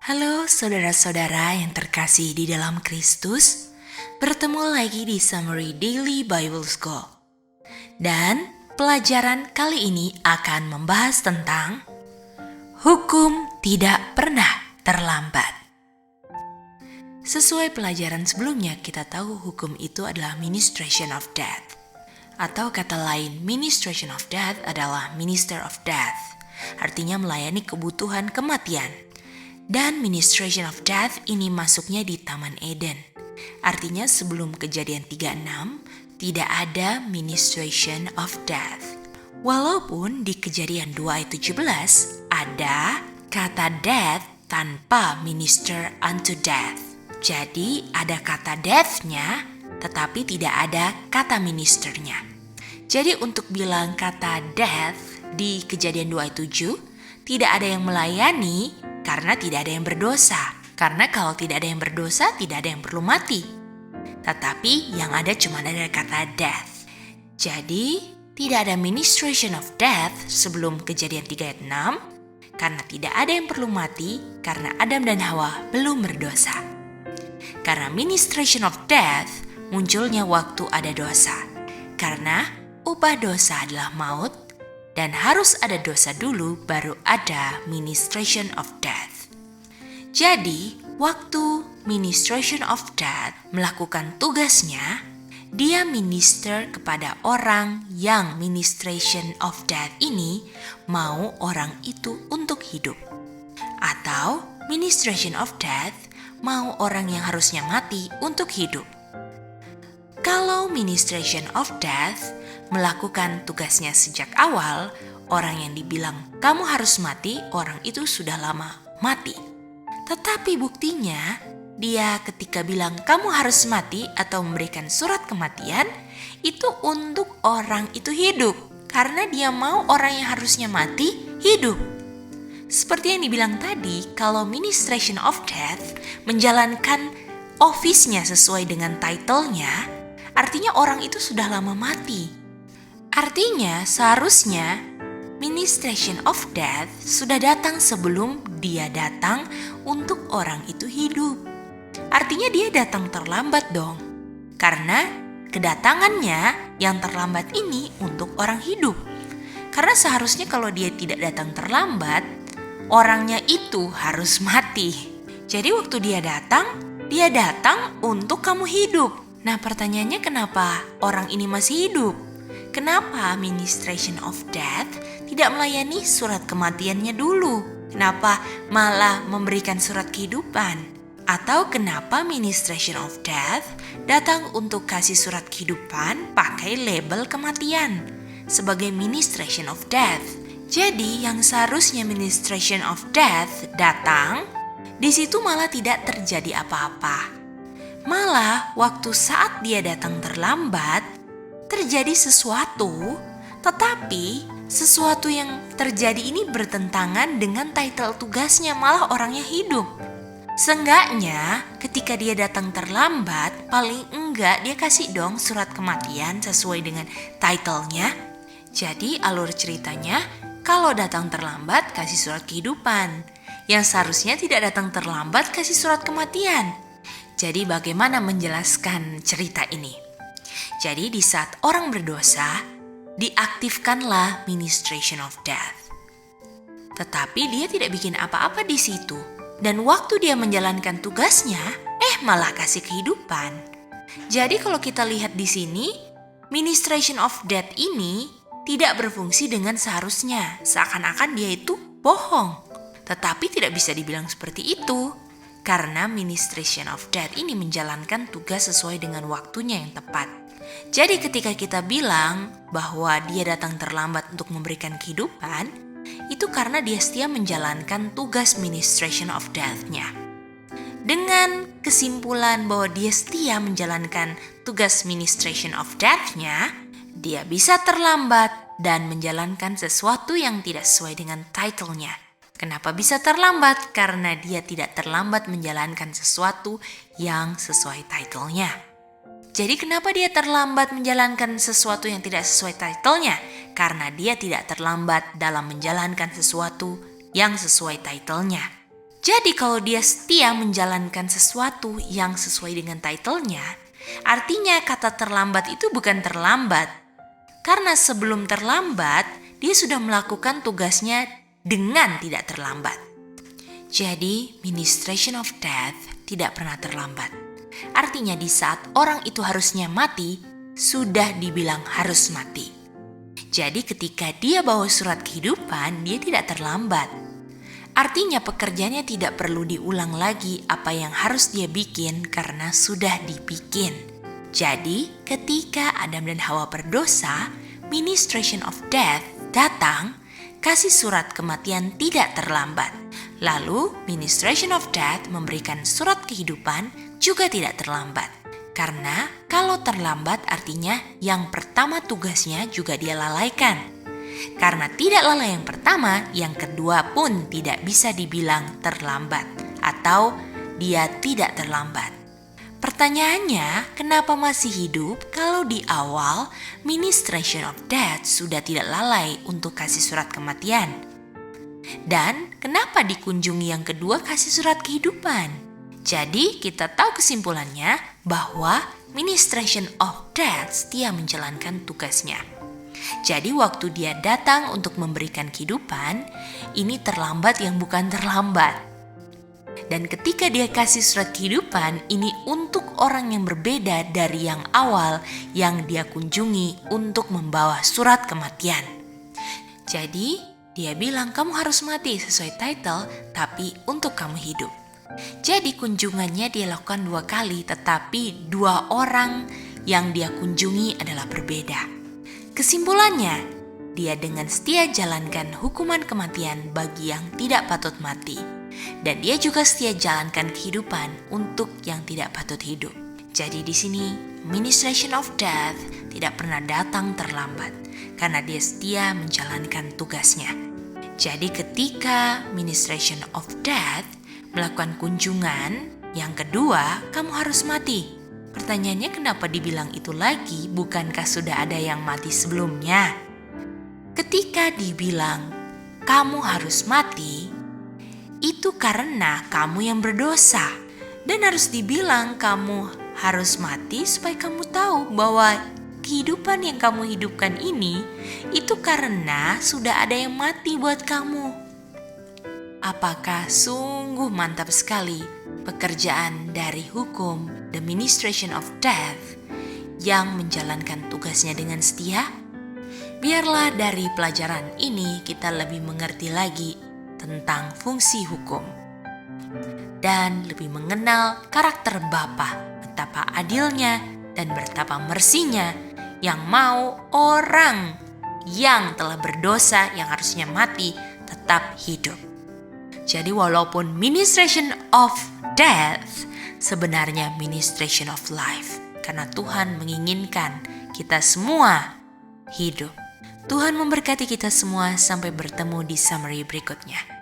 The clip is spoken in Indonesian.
Halo saudara-saudara yang terkasih di dalam Kristus, bertemu lagi di Summary Daily Bible School. Dan pelajaran kali ini akan membahas tentang hukum tidak pernah terlambat. Sesuai pelajaran sebelumnya, kita tahu hukum itu adalah ministration of death. Atau kata lain, ministration of death adalah minister of death. Artinya melayani kebutuhan kematian. Dan ministration of death ini masuknya di Taman Eden. Artinya sebelum kejadian 36, tidak ada ministration of death. Walaupun di kejadian 2 ayat 17 ada kata death tanpa minister unto death. Jadi ada kata death-nya tetapi tidak ada kata ministernya. Jadi untuk bilang kata death di kejadian 2 ayat 7 tidak ada yang melayani karena tidak ada yang berdosa. Karena kalau tidak ada yang berdosa, tidak ada yang perlu mati. Tetapi yang ada cuma ada kata death. Jadi tidak ada ministration of death sebelum kejadian 3 ayat 6. Karena tidak ada yang perlu mati, karena Adam dan Hawa belum berdosa. Karena ministration of death munculnya waktu ada dosa. Karena upah dosa adalah maut, dan harus ada dosa dulu baru ada ministration of death. Jadi, waktu ministration of death melakukan tugasnya, dia minister kepada orang yang ministration of death ini mau orang itu untuk hidup. Atau ministration of death mau orang yang harusnya mati untuk hidup. Kalau ministration of death melakukan tugasnya sejak awal, orang yang dibilang kamu harus mati, orang itu sudah lama mati. Tetapi buktinya, dia ketika bilang kamu harus mati atau memberikan surat kematian, itu untuk orang itu hidup. Karena dia mau orang yang harusnya mati, hidup. Seperti yang dibilang tadi, kalau ministration of death menjalankan office-nya sesuai dengan title-nya, artinya orang itu sudah lama mati. Artinya seharusnya ministration of death sudah datang sebelum dia datang untuk orang itu hidup. Artinya dia datang terlambat dong. Karena kedatangannya yang terlambat ini untuk orang hidup. Karena seharusnya kalau dia tidak datang terlambat, orangnya itu harus mati. Jadi waktu dia datang untuk kamu hidup. Nah pertanyaannya kenapa orang ini masih hidup? Kenapa ministration of death tidak melayani surat kematiannya dulu? Kenapa malah memberikan surat kehidupan? Atau kenapa ministration of death datang untuk kasih surat kehidupan pakai label kematian sebagai ministration of death? Jadi yang seharusnya ministration of death datang, di situ malah tidak terjadi apa-apa. Malah waktu saat dia datang terlambat, terjadi sesuatu, tetapi sesuatu yang terjadi ini bertentangan dengan title tugasnya, malah orangnya hidup. Seenggaknya ketika dia datang terlambat, paling enggak dia kasih dong surat kematian sesuai dengan title-nya. Jadi alur ceritanya, kalau datang terlambat kasih surat kehidupan, yang seharusnya tidak datang terlambat kasih surat kematian. Jadi bagaimana menjelaskan cerita ini? Jadi di saat orang berdosa, diaktifkanlah ministration of death. Tetapi dia tidak bikin apa-apa di situ. Dan waktu dia menjalankan tugasnya, malah kasih kehidupan. Jadi kalau kita lihat di sini, ministration of death ini tidak berfungsi dengan seharusnya. Seakan-akan dia itu bohong. Tetapi tidak bisa dibilang seperti itu. Karena ministration of death ini menjalankan tugas sesuai dengan waktunya yang tepat. Jadi ketika kita bilang bahwa dia datang terlambat untuk memberikan kehidupan, itu karena dia setia menjalankan tugas ministration of death-nya. Dengan kesimpulan bahwa dia setia menjalankan tugas ministration of death-nya, dia bisa terlambat dan menjalankan sesuatu yang tidak sesuai dengan title-nya. Kenapa bisa terlambat? Karena dia tidak terlambat menjalankan sesuatu yang sesuai title-nya. Jadi kenapa dia terlambat menjalankan sesuatu yang tidak sesuai title-nya? Karena dia tidak terlambat dalam menjalankan sesuatu yang sesuai title-nya. Jadi kalau dia setia menjalankan sesuatu yang sesuai dengan title-nya, artinya kata terlambat itu bukan terlambat. Karena sebelum terlambat, dia sudah melakukan tugasnya dengan tidak terlambat. Jadi, ministration of death tidak pernah terlambat. Artinya di saat orang itu harusnya mati, sudah dibilang harus mati. Jadi ketika dia bawa surat kehidupan, dia tidak terlambat. Artinya pekerjaannya tidak perlu diulang lagi apa yang harus dia bikin karena sudah dibikin. Jadi ketika Adam dan Hawa berdosa, ministration of death datang, kasih surat kematian tidak terlambat. Lalu ministration of death memberikan surat kehidupan juga tidak terlambat. Karena kalau terlambat artinya yang pertama tugasnya juga dia lalaikan. Karena tidak lalai yang pertama, yang kedua pun tidak bisa dibilang terlambat atau dia tidak terlambat. Pertanyaannya, kenapa masih hidup kalau di awal ministration of death sudah tidak lalai untuk kasih surat kematian? Dan kenapa dikunjungi yang kedua kasih surat kehidupan? Jadi kita tahu kesimpulannya bahwa ministration of death setia menjalankan tugasnya. Jadi waktu dia datang untuk memberikan kehidupan, ini terlambat yang bukan terlambat. Dan ketika dia kasih surat kehidupan, ini untuk orang yang berbeda dari yang awal yang dia kunjungi untuk membawa surat kematian. Jadi dia bilang kamu harus mati sesuai title, tapi untuk kamu hidup. Jadi kunjungannya dia lakukan 2 kali, tetapi 2 orang yang dia kunjungi adalah berbeda. Kesimpulannya, dia dengan setia jalankan hukuman kematian bagi yang tidak patut mati. Dan dia juga setia jalankan kehidupan untuk yang tidak patut hidup. Jadi di sini, ministration of death tidak pernah datang terlambat karena dia setia menjalankan tugasnya. Jadi ketika ministration of death melakukan kunjungan yang kedua, kamu harus mati. Pertanyaannya kenapa dibilang itu lagi, bukankah sudah ada yang mati sebelumnya? Ketika dibilang kamu harus mati, itu karena kamu yang berdosa. Dan harus dibilang kamu harus mati supaya kamu tahu bahwa kehidupan yang kamu hidupkan ini, itu karena sudah ada yang mati buat kamu. Apakah sungguh mantap sekali pekerjaan dari hukum, the ministration of death, yang menjalankan tugasnya dengan setia? Biarlah dari pelajaran ini kita lebih mengerti lagi tentang fungsi hukum dan lebih mengenal karakter Bapa, betapa adilnya dan betapa mersinya yang mau orang yang telah berdosa yang harusnya mati tetap hidup. Jadi walaupun ministration of death sebenarnya ministration of life, karena Tuhan menginginkan kita semua hidup. Tuhan memberkati kita semua, sampai bertemu di summary berikutnya.